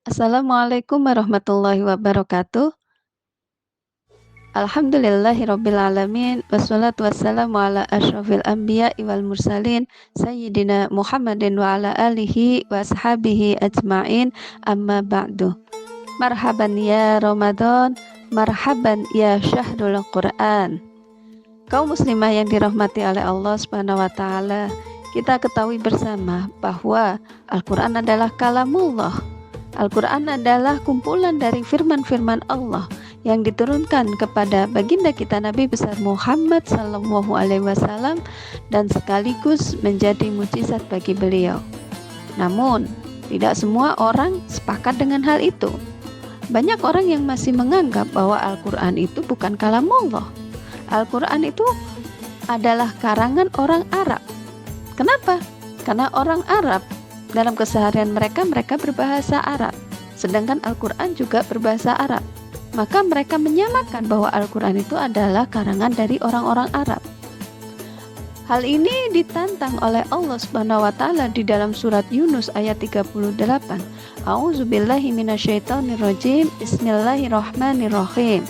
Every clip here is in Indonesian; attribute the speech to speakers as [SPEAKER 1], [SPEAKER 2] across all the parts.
[SPEAKER 1] Assalamualaikum warahmatullahi wabarakatuh. Alhamdulillahirabbil alamin wassalatu wassalamu ala asyrofil anbiya'i wal mursalin sayyidina Muhammadin wa ala alihi wa ashabihi ajmain amma ba'du. Marhaban ya Ramadan, marhaban ya syahrul Quran. Kaum muslimah yang dirahmati oleh Allah Subhanahu wa taala, kita ketahui bersama bahwa Al-Qur'an adalah kalamullah. Al-Quran adalah kumpulan dari firman-firman Allah yang diturunkan kepada baginda kita Nabi besar Muhammad Sallallahu Alaihi Wasallam dan sekaligus menjadi mukjizat bagi beliau. Namun, tidak semua orang sepakat dengan hal itu. Banyak orang yang masih menganggap bahwa Al-Quran itu bukan kalamullah. Al-Quran itu adalah karangan orang Arab. Kenapa? Karena orang Arab dalam keseharian mereka berbahasa Arab, sedangkan Al-Quran juga berbahasa Arab. Maka mereka menyamakan bahwa Al-Quran itu adalah karangan dari orang-orang Arab. Hal ini ditantang oleh Allah Subhanahu wa taala di dalam surat Yunus ayat 38. A'udzubillahi minasyaitonirrajim. Bismillahirrahmanirrahim.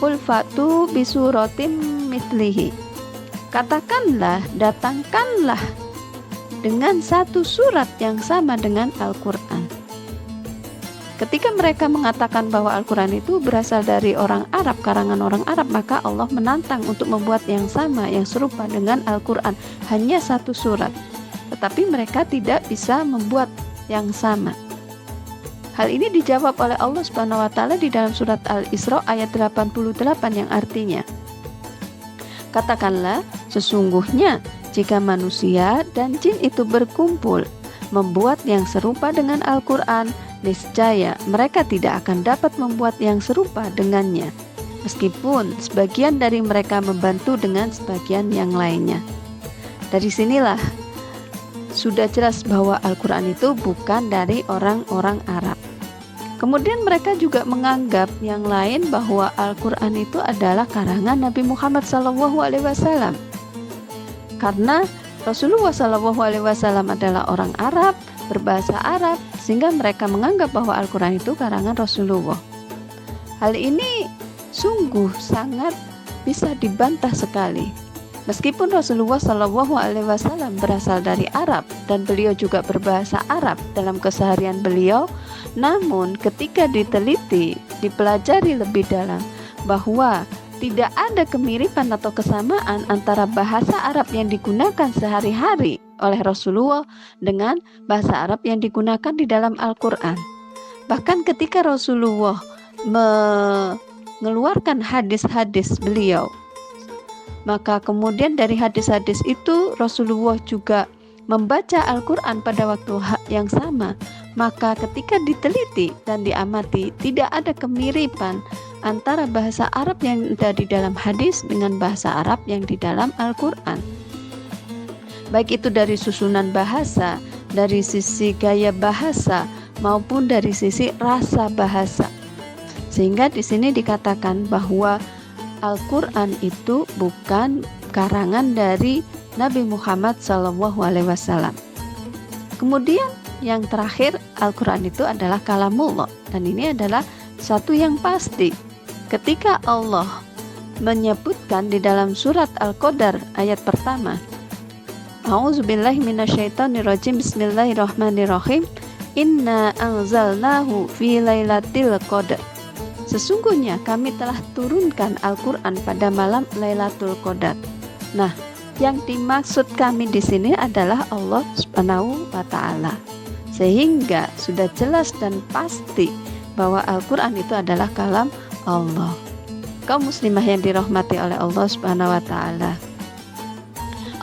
[SPEAKER 1] Qul fa'tu bisuratim mithlihi. Katakanlah, datangkanlah dengan satu surat yang sama dengan Al-Quran. Ketika mereka mengatakan bahwa Al-Quran itu berasal dari orang Arab, karangan orang Arab, maka Allah menantang untuk membuat yang sama, yang serupa dengan Al-Quran, hanya satu surat. Tetapi mereka tidak bisa membuat yang sama. Hal ini dijawab oleh Allah Subhanahu wa taala di dalam surat Al-Isra ayat 88 yang artinya, katakanlah, sesungguhnya jika manusia dan jin itu berkumpul membuat yang serupa dengan Al-Quran, niscaya mereka tidak akan dapat membuat yang serupa dengannya, meskipun sebagian dari mereka membantu dengan sebagian yang lainnya. Dari sinilah sudah jelas bahwa Al-Quran itu bukan dari orang-orang Arab. Kemudian mereka juga menganggap yang lain bahwa Al-Quran itu adalah karangan Nabi Muhammad SAW. Karena Rasulullah SAW adalah orang Arab, berbahasa Arab, sehingga mereka menganggap bahwa Al-Quran itu karangan Rasulullah. Hal ini sungguh sangat bisa dibantah sekali. Meskipun Rasulullah SAW berasal dari Arab dan beliau juga berbahasa Arab dalam keseharian beliau, namun ketika diteliti, dipelajari lebih dalam bahwa tidak ada kemiripan atau kesamaan antara bahasa Arab yang digunakan sehari-hari oleh Rasulullah dengan bahasa Arab yang digunakan di dalam Al-Quran. Bahkan ketika Rasulullah mengeluarkan hadis-hadis beliau, maka kemudian dari hadis-hadis itu Rasulullah juga membaca Al-Quran pada waktu yang sama. Maka ketika diteliti dan diamati, tidak ada kemiripan antara bahasa Arab yang ada di dalam hadis dengan bahasa Arab yang di dalam Al-Quran. Baik itu dari susunan bahasa, dari sisi gaya bahasa, maupun dari sisi rasa bahasa. Sehingga di sini dikatakan bahwa Al-Quran itu bukan karangan dari Nabi Muhammad SAW. Kemudian yang terakhir, Al-Quran itu adalah kalamullah, dan ini adalah satu yang pasti. Ketika Allah menyebutkan di dalam surat Al-Qadar ayat pertama, A'udzubillahi minasyaitonirrajim, Bismillahirrahmanirrahim, Inna anzalnahu fi lailatul qadar. Sesungguhnya kami telah turunkan Al-Quran pada malam Lailatul Qadar. Nah, yang dimaksud kami di sini adalah Allah Subhanahu wa taala. Sehingga sudah jelas dan pasti bahwa Al-Quran itu adalah kalam Allah. Kaum muslimah yang dirahmati oleh Allah Subhanahu wa taala.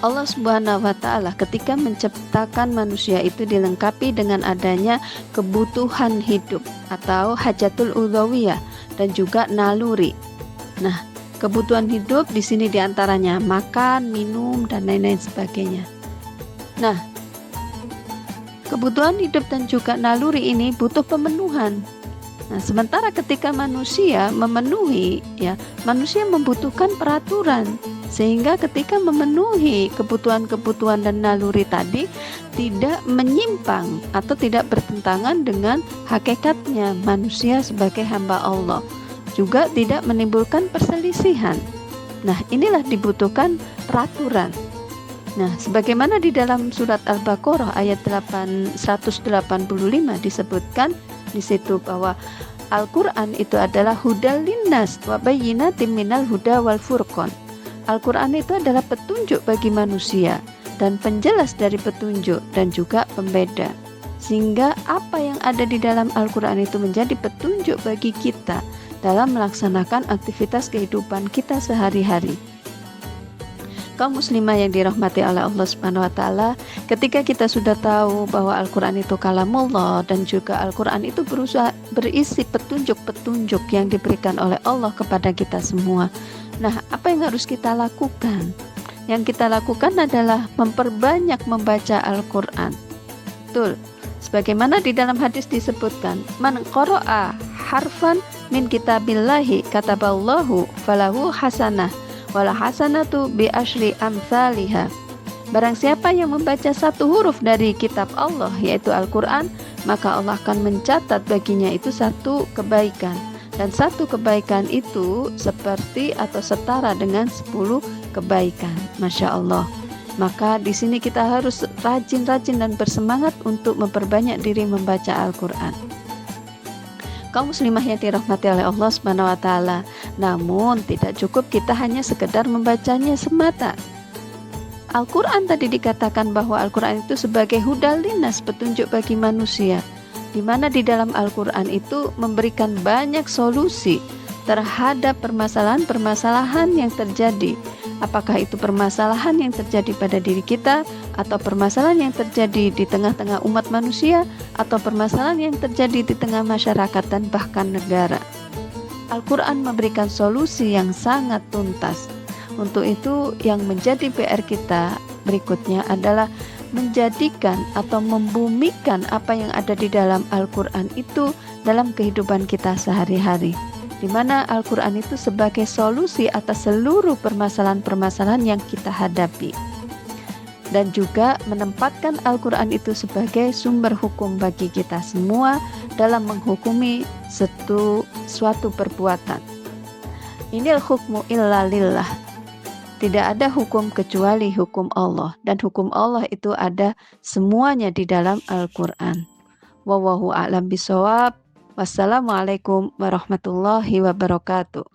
[SPEAKER 1] Allah Subhanahu wa taala ketika menciptakan manusia itu dilengkapi dengan adanya kebutuhan hidup atau hajatul ulawiyah dan juga naluri. Nah, kebutuhan hidup di sini diantaranya makan, minum, dan lain-lain sebagainya. Nah, kebutuhan hidup dan juga naluri ini butuh pemenuhan. Nah, sementara ketika manusia memenuhi, manusia membutuhkan peraturan. Sehingga ketika memenuhi kebutuhan-kebutuhan dan naluri tadi tidak menyimpang atau tidak bertentangan dengan hakikatnya manusia sebagai hamba Allah. Juga tidak menimbulkan perselisihan. Nah, inilah dibutuhkan peraturan. Nah, sebagaimana di dalam surat Al-Baqarah ayat 185 disebutkan di situ bahwa Al-Quran itu adalah hudal linnas wa bayyinatin minal huda wal furqan. Al-Quran itu adalah petunjuk bagi manusia dan penjelas dari petunjuk dan juga pembeda. Sehingga apa yang ada di dalam Al-Quran itu menjadi petunjuk bagi kita dalam melaksanakan aktivitas kehidupan kita sehari-hari. Kaum muslimah yang dirahmati oleh Allah Subhanahu wa taala, ketika kita sudah tahu bahwa Al-Qur'an itu kalamullah dan juga Al-Qur'an itu berisi petunjuk-petunjuk yang diberikan oleh Allah kepada kita semua. Nah, apa yang harus kita lakukan? Yang kita lakukan adalah memperbanyak membaca Al-Qur'an. Betul. Sebagaimana di dalam hadis disebutkan, man qara'a harfan min kitabillahi kataballahu falahu hasanah wala hasanatu bi asyri amsalihha. Barang siapa yang membaca satu huruf dari kitab Allah yaitu Al-Quran, maka Allah akan mencatat baginya itu satu kebaikan, dan satu kebaikan itu seperti atau setara dengan 10 kebaikan. Masya Allah. Maka di sini kita harus rajin-rajin dan bersemangat untuk memperbanyak diri membaca Al-Quran. Kaum muslimah yang dirahmati oleh Allah Subhanahu wa taala. Namun tidak cukup kita hanya sekedar membacanya semata. Al-Qur'an tadi dikatakan bahwa Al-Qur'an itu sebagai hudal linnas, petunjuk bagi manusia. Di mana di dalam Al-Qur'an itu memberikan banyak solusi terhadap permasalahan-permasalahan yang terjadi. Apakah itu permasalahan yang terjadi pada diri kita, atau permasalahan yang terjadi di tengah-tengah umat manusia, atau permasalahan yang terjadi di tengah masyarakat dan bahkan negara. Al-Quran memberikan solusi yang sangat tuntas. Untuk itu yang menjadi PR kita berikutnya adalah menjadikan atau membumikan apa yang ada di dalam Al-Quran itu dalam kehidupan kita sehari-hari, di mana Al-Quran itu sebagai solusi atas seluruh permasalahan-permasalahan yang kita hadapi, dan juga menempatkan Al-Quran itu sebagai sumber hukum bagi kita semua dalam menghukumi suatu perbuatan. Inil hukmu illa lillah. Tidak ada hukum kecuali hukum Allah, dan hukum Allah itu ada semuanya di dalam Al-Quran. Wallahu a'lam bishawab. Wassalamualaikum warahmatullahi wabarakatuh.